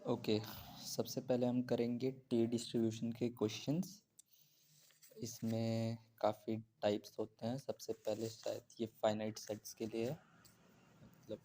Okay, सबसे पहले हम करेंगे टी डिस्ट्रीब्यूशन के क्वेश्चंस। इसमें काफ़ी टाइप्स होते हैं। सबसे पहले शायद ये फाइनाइट सेट्स के लिए है, मतलब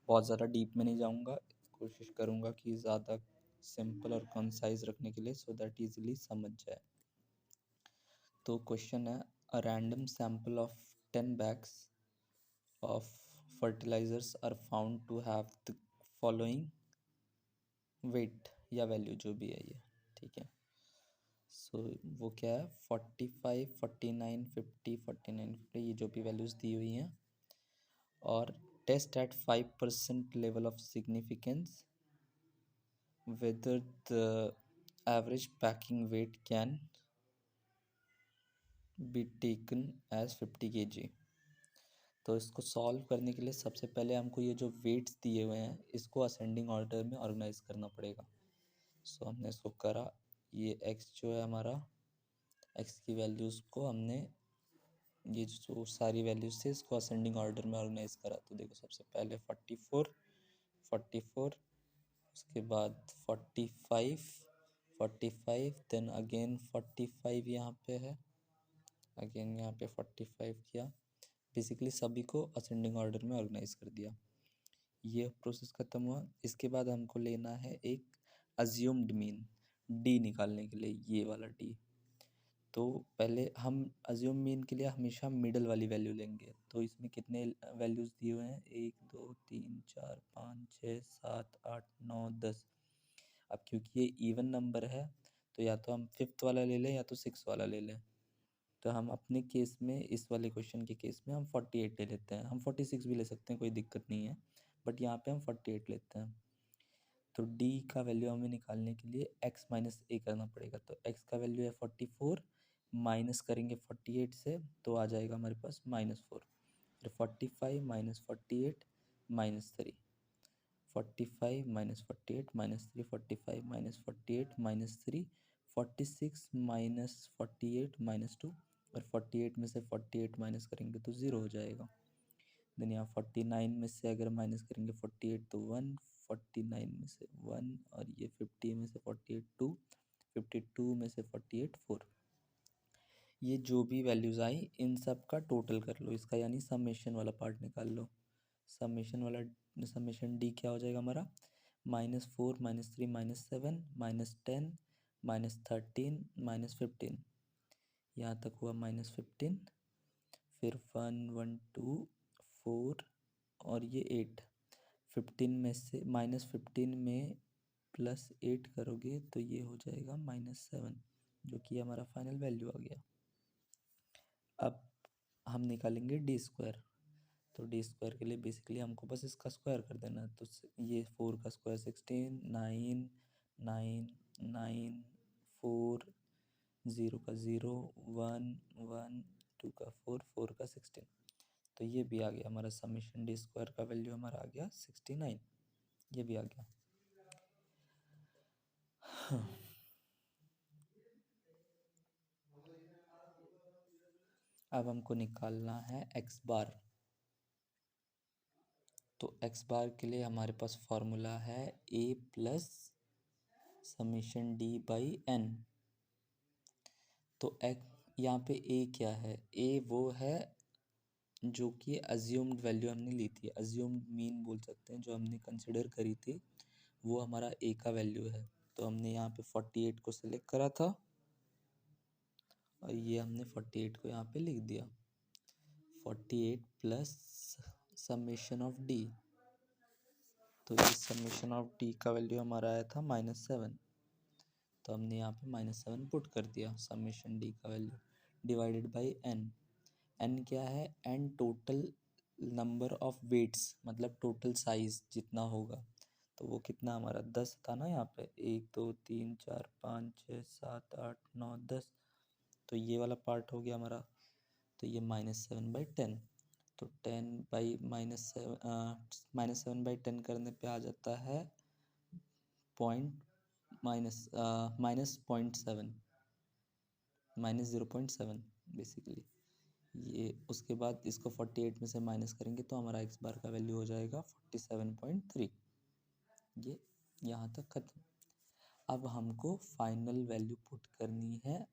बहुत ज़्यादा डीप में नहीं जाऊंगा, कोशिश करूंगा कि ज़्यादा सिंपल और कंसाइज रखने के लिए, सो दैट इजीली समझ जाए। तो क्वेश्चन है, a random sample of 10 bags of fertilizers are found to have the following weight या वैल्यू, जो भी है ये, ठीक है। सो वो क्या है, 45, 49, 50, 49, 50, ये जो भी वैल्यूज़ दी हुई हैं। और test at 5% level of significance whether the average packing weight can be taken as 50 kg। तो इसको सॉल्व करने के लिए सबसे पहले हमको ये जो वेट्स दिए हुए हैं इसको असेंडिंग ऑर्डर में ऑर्गेनाइज करना पड़ेगा। सो हमने इसको करा, ये x जो है हमारा, x की वैल्यूज़ को हमने, ये जो सारी वैल्यूज़ थे इसको असेंडिंग ऑर्डर में ऑर्गेनाइज करा। तो देखो, सबसे पहले 44, 44, उसके बाद 45, 45, देन अगेन 45 यहाँ पे है, अगेन यहाँ पे 45 किया। बेसिकली सभी को असेंडिंग ऑर्डर में ऑर्गेनाइज कर दिया। ये प्रोसेस ख़त्म हुआ। इसके बाद हमको लेना है एक अज्यूम्ड मीन, डी निकालने के लिए, ये वाला डी। तो पहले हम अज्यूम मीन के लिए हमेशा मिडल वाली वैल्यू लेंगे। तो इसमें कितने वैल्यूज़ दिए हुए हैं, 1, 2, 3, 4, 5, 6, 7, 8, 9, 10। अब क्योंकि ये इवन नंबर है तो या तो हम फिफ्थ वाला ले लें या तो सिक्स वाला ले लें। तो हम अपने केस में, इस वाले क्वेश्चन के केस में हम 48 ले लेते हैं। हम 46 भी ले सकते हैं, कोई दिक्कत नहीं है, बट यहाँ पे हम 48 लेते हैं। तो डी का वैल्यू हमें निकालने के लिए x माइनस ए करना पड़ेगा। तो x का वैल्यू है 44, माइनस करेंगे 48 से तो आ जाएगा हमारे पास -4। फिर 45 minus 48 minus 3, 45 minus 48 minus 3, 45 minus 48 minus 3, 46 minus 48 minus 2, और 48 में से 48 माइनस करेंगे तो 0 हो जाएगा। देन यहाँ 49 में से अगर माइनस करेंगे 48 तो 1, 49 में से 1, और ये 50 में से 48 2, 52 में से 48 4। ये जो भी वैल्यूज़ आई इन सब का टोटल कर लो, इसका यानी समेशन वाला पार्ट निकाल लो। समेशन डी क्या हो जाएगा हमारा, -4 -3 -7 -10 -13 -15, यहाँ तक हुआ -15। फिर 1 1 2 4 और ये 8। 15 में से -15 में +8 करोगे तो ये हो जाएगा -7, जो कि हमारा फाइनल वैल्यू आ गया। अब हम निकालेंगे डी स्क्वायर। तो डी स्क्वायर के लिए बेसिकली हमको बस इसका स्क्वायर कर देना है। तो ये 4 का स्क्वायर 16, 9 9 9, 4, 0 का 0, 1 1, 2 का 4, 4 का 16। तो ये भी आ गया हमारा समेशन डी स्क्वायर का वैल्यू हमारा आ गया 69, ये भी आ गया। अब हमको निकालना है एक्स बार। तो एक्स बार के लिए हमारे पास फॉर्मूला है a plus summation d by n. तो यहाँ पे a क्या है, a वो है जो कि अज्यूम्ड वैल्यू हमने ली थी, अज्यूम्ड मीन बोल सकते हैं, जो हमने कंसिडर करी थी, वो हमारा a का वैल्यू है। तो हमने यहाँ पे 48 को सिलेक्ट करा था और ये हमने 48 को यहाँ पे लिख दिया। 48 प्लस समेशन ऑफ डी, तो ये समेशन ऑफ डी का वैल्यू हमारा आया था -7। तो हमने यहाँ पे -7 पुट कर दिया। समेशन डी का value divided by n. N क्या है, n total number of weights, मतलब टोटल साइज जितना होगा। तो वो कितना हमारा 10 था ना, यहाँ पे 1 2 3 4 5 6 7 8 9 10। तो ये वाला पार्ट हो गया हमारा। तो ये -7/10। तो 10 बाई -7/10 करने पे आ जाता है -0.7, -0.7 बेसिकली। ये उसके बाद इसको 48 में से माइनस करेंगे तो हमारा एक्स बार का वैल्यू हो जाएगा 47.3। ये यहाँ तक खत्म। अब हमको फाइनल वैल्यू पुट करनी है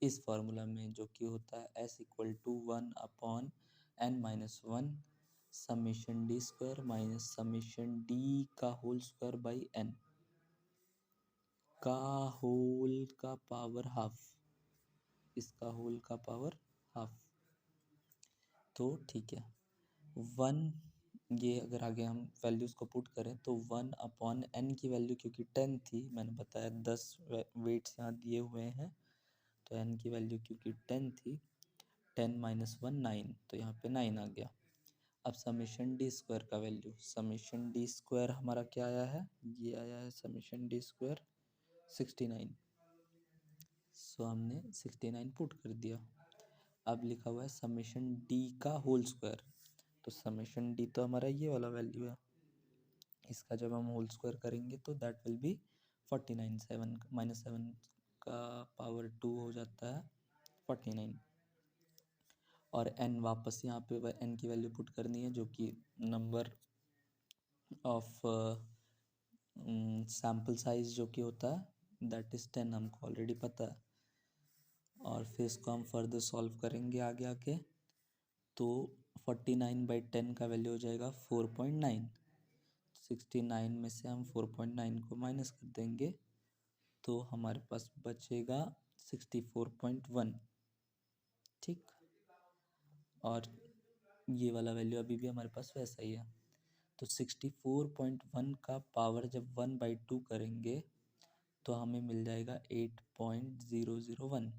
इस फॉर्मूला में, जो कि होता है s equal to 1/n-1 summation d square minus summation d का होल स्क्वायर बाई n का होल का पावर हाफ, इसका होल का पावर हाफ। तो ठीक है, 1, ये अगर आगे हम वैल्यूज़ को पुट करें तो 1/n की वैल्यू क्योंकि 10 थी, मैंने बताया 10 वेट्स यहाँ दिए हुए हैं, तो n की वैल्यू क्योंकि 10 थी, 10 - 1 9, तो यहाँ पे 9 आ गया। अब समेशन डी स्क्वायर का वैल्यू, समेशन डी स्क्वायर हमारा क्या आया है, ये आया है समेशन डी स्क्वायर 69। सो हमने 69 पुट कर दिया। अब लिखा हुआ है समेशन डी का होल स्क्वायर, तो समेशन डी तो हमारा ये वाला वैल्यू है, इसका जब हम होल स्क्वायर करेंगे तो दैट विल बी 49, 7 - 7 का पावर 2 हो जाता है 49। और n वापस यहाँ पे n की वैल्यू पुट करनी है, जो कि नंबर ऑफ सैम्पल साइज जो कि होता है दैट इज़ 10, हमको ऑलरेडी पता है। और फिर इसको हम फर्दर सॉल्व करेंगे आगे आके, तो 49/10 का वैल्यू हो जाएगा 4.9। 69 में से हम 4.9 को माइनस कर देंगे तो हमारे पास बचेगा 64.1। ठीक, और ये वाला वैल्यू अभी भी हमारे पास वैसा ही है। तो 64.1 का पावर जब 1/2 करेंगे तो हमें मिल जाएगा 8.001,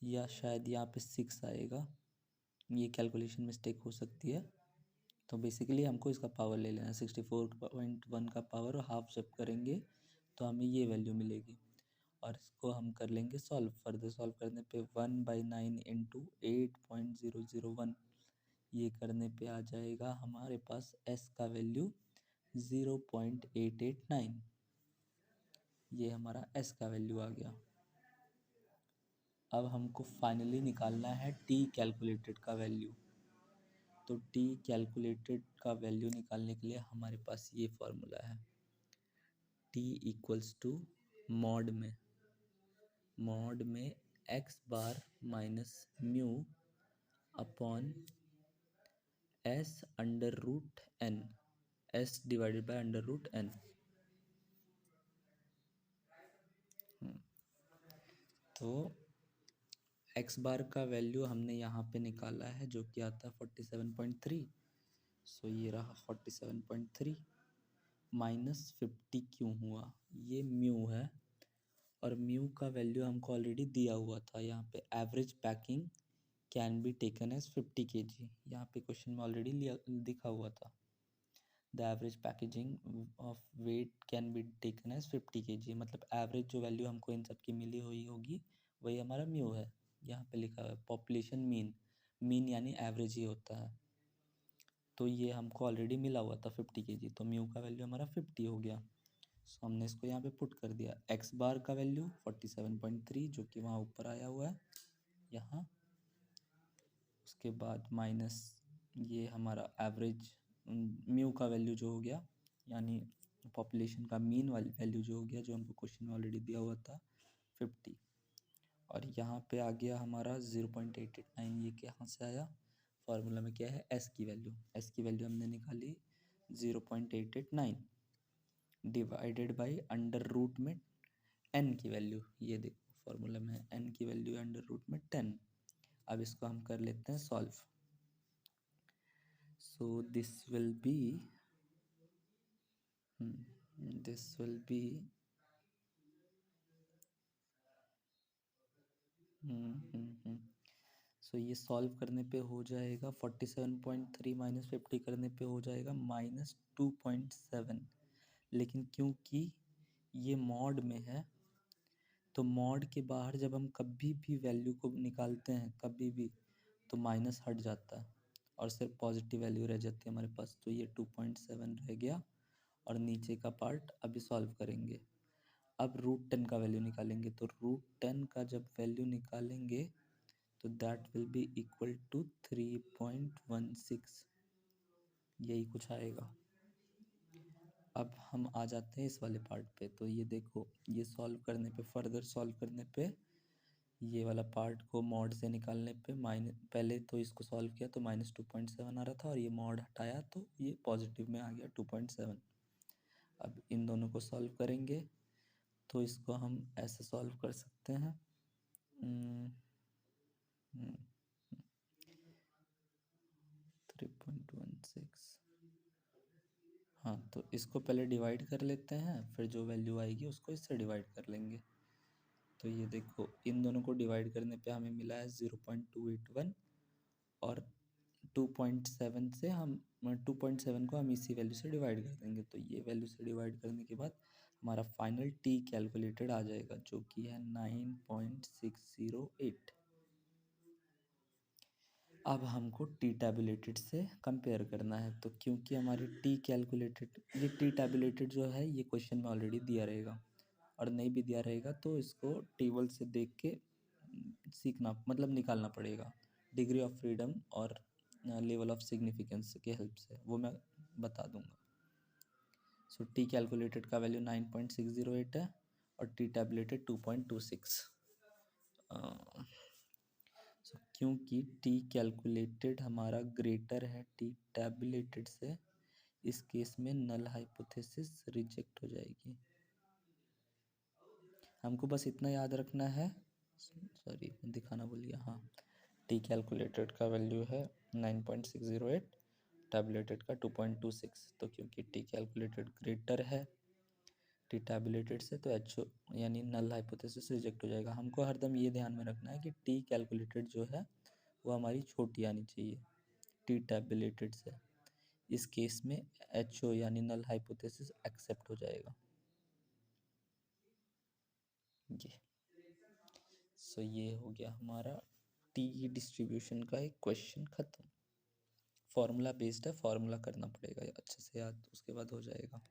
या शायद यहाँ पे 6 आएगा, ये कैलकुलेशन मिस्टेक हो सकती है। तो बेसिकली हमको इसका पावर ले लेना है, 64.1 का पावर हाफ जब करेंगे तो हमें ये वैल्यू मिलेगी। और इसको हम कर लेंगे सॉल्व, फर्दर सॉल्व करने पे 1/9 इंटू 8.001, ये करने पे आ जाएगा हमारे पास s का वैल्यू 0.889, ये हमारा s का वैल्यू आ गया। अब हमको फाइनली निकालना है t कैलकुलेटेड का वैल्यू। तो t कैलकुलेटेड का वैल्यू निकालने के लिए हमारे पास ये फॉर्मूला है, t इक्वल्स टू मॉड में x bar minus mu upon s under root n, s divided by under root n। तो x बार का वैल्यू हमने यहाँ पे निकाला है जो कि आता है 47.3, सो ये रहा 47.3 माइनस 50 क्यों हुआ, ये म्यू है, और म्यू का वैल्यू हमको ऑलरेडी दिया हुआ था यहाँ पे, average packing can be taken as 50 kg, यहाँ पे क्वेश्चन में ऑलरेडी दिखा हुआ था, the average packaging of weight can be taken as 50 kg, मतलब एवरेज जो वैल्यू हमको इन सब की मिली हुई होगी वही हमारा म्यू है। यहाँ पे लिखा हुआ है पॉपुलेशन मीन, मीन यानी एवरेज ही होता है, तो ये हमको ऑलरेडी मिला हुआ था 50 kg, तो म्यू का वैल्यू हमारा 50 हो गया। सो हमने इसको यहाँ पे पुट कर दिया, एक्स बार का वैल्यू 47.3 जो कि वहाँ ऊपर आया हुआ है यहाँ, उसके बाद माइनस ये हमारा एवरेज म्यू का वैल्यू जो हो गया, यानी पॉपुलेशन का मीन वाली वैल्यू जो हो गया, जो हमको क्वेश्चन में ऑलरेडी दिया हुआ था 50, और यहाँ पे आ गया हमारा 0.889, ये कहाँ से आया, फार्मूला में क्या है एस की वैल्यू, एस की वैल्यू हमने निकाली 0.889 डिवाइडेड बाई अंडर रूट में n की वैल्यू, ये देखो फार्मूला में n की वैल्यू अंडर रूट में 10। अब इसको हम कर लेते हैं solve, so this will be so ये सॉल्व करने पे हो जाएगा 47.3 माइनस 50 करने पे हो जाएगा -2.7, लेकिन क्योंकि ये मॉड में है तो मॉड के बाहर जब हम कभी भी वैल्यू को निकालते हैं कभी भी, तो माइनस हट जाता है और सिर्फ पॉजिटिव वैल्यू रह जाती है हमारे पास, तो ये 2.7 रह गया। और नीचे का पार्ट अभी सॉल्व करेंगे। अब √10 का वैल्यू निकालेंगे, तो √10 का जब वैल्यू निकालेंगे तो that will be equal to 3.16, यही कुछ आएगा। अब हम आ जाते हैं इस वाले पार्ट पे। तो ये देखो, ये सॉल्व करने पे, फर्दर सॉल्व करने पे, ये वाला पार्ट को मॉड से निकालने पे पहले तो इसको सॉल्व किया तो -2.7 आ रहा था, और ये मॉड हटाया तो ये पॉजिटिव में आ गया 2.7। अब इन दोनों को सॉल्व करेंगे तो इसको हम ऐसे सॉल्व कर सकते हैं। 3.16। हाँ, तो इसको पहले डिवाइड कर लेते हैं, फिर जो वैल्यू आएगी उसको इससे डिवाइड कर लेंगे। तो ये देखो, इन दोनों को डिवाइड करने पे हमें मिला है 0.281, और 2.7 से हम 2.7 को हम इसी वैल्यू से डिवाइड कर देंगे। तो ये वैल्यू से डिवाइड करने के बाद हमारा फाइनल टी कैलकुलेटेड आ जाएगा, जो कि है 9.608। अब हमको टी टैबुलेटेड से कंपेयर करना है। तो क्योंकि हमारी टी कैलकुलेटेड, ये टी टैबुलेटेड जो है ये क्वेश्चन में ऑलरेडी दिया रहेगा, और नहीं भी दिया रहेगा तो इसको टेबल से देख के सीखना, मतलब निकालना पड़ेगा। डिग्री ऑफ फ्रीडम और लेवल ऑफ सिग्निफिकेंस के हेल्प से वो मैं बता दूंगा। सो टी कैलकुलेटेड का वैल्यू 9.608 है, और टी टैबुलेटेड 2.26। सो क्योंकि टी कैलकुलेटेड हमारा ग्रेटर है टी टैबुलेटेड से, इस केस में नल हाइपोथेसिस रिजेक्ट हो जाएगी। हमको बस इतना याद रखना है, सॉरी दिखाना भूल गया, हाँ, टी कैलकुलेटेड का वैल्यू है 9.608, टैबुलेटेड का 2.26। तो क्योंकि टी कैलकुलेटेड ग्रेटर है टी टैबुलेटेड से, तो एच यानी नल हाइपोथेसिस रिजेक्ट हो जाएगा। हमको हरदम ये ध्यान में रखना है कि टी कैलकुलेटेड जो है वो हमारी छोटी आनी चाहिए टी टैबुलेटेड से। इस केस में एच ओ यानी नल हाइपोथेसिस एक्सेप्ट हो जाएगा। ये सो ये हो गया हमारा टी डिस्ट्रीब्यूशन का एक क्वेश्चन ख़त्म। फॉर्मूला बेस्ड है, फॉर्मूला करना पड़ेगा अच्छे से याद, उसके बाद हो जाएगा।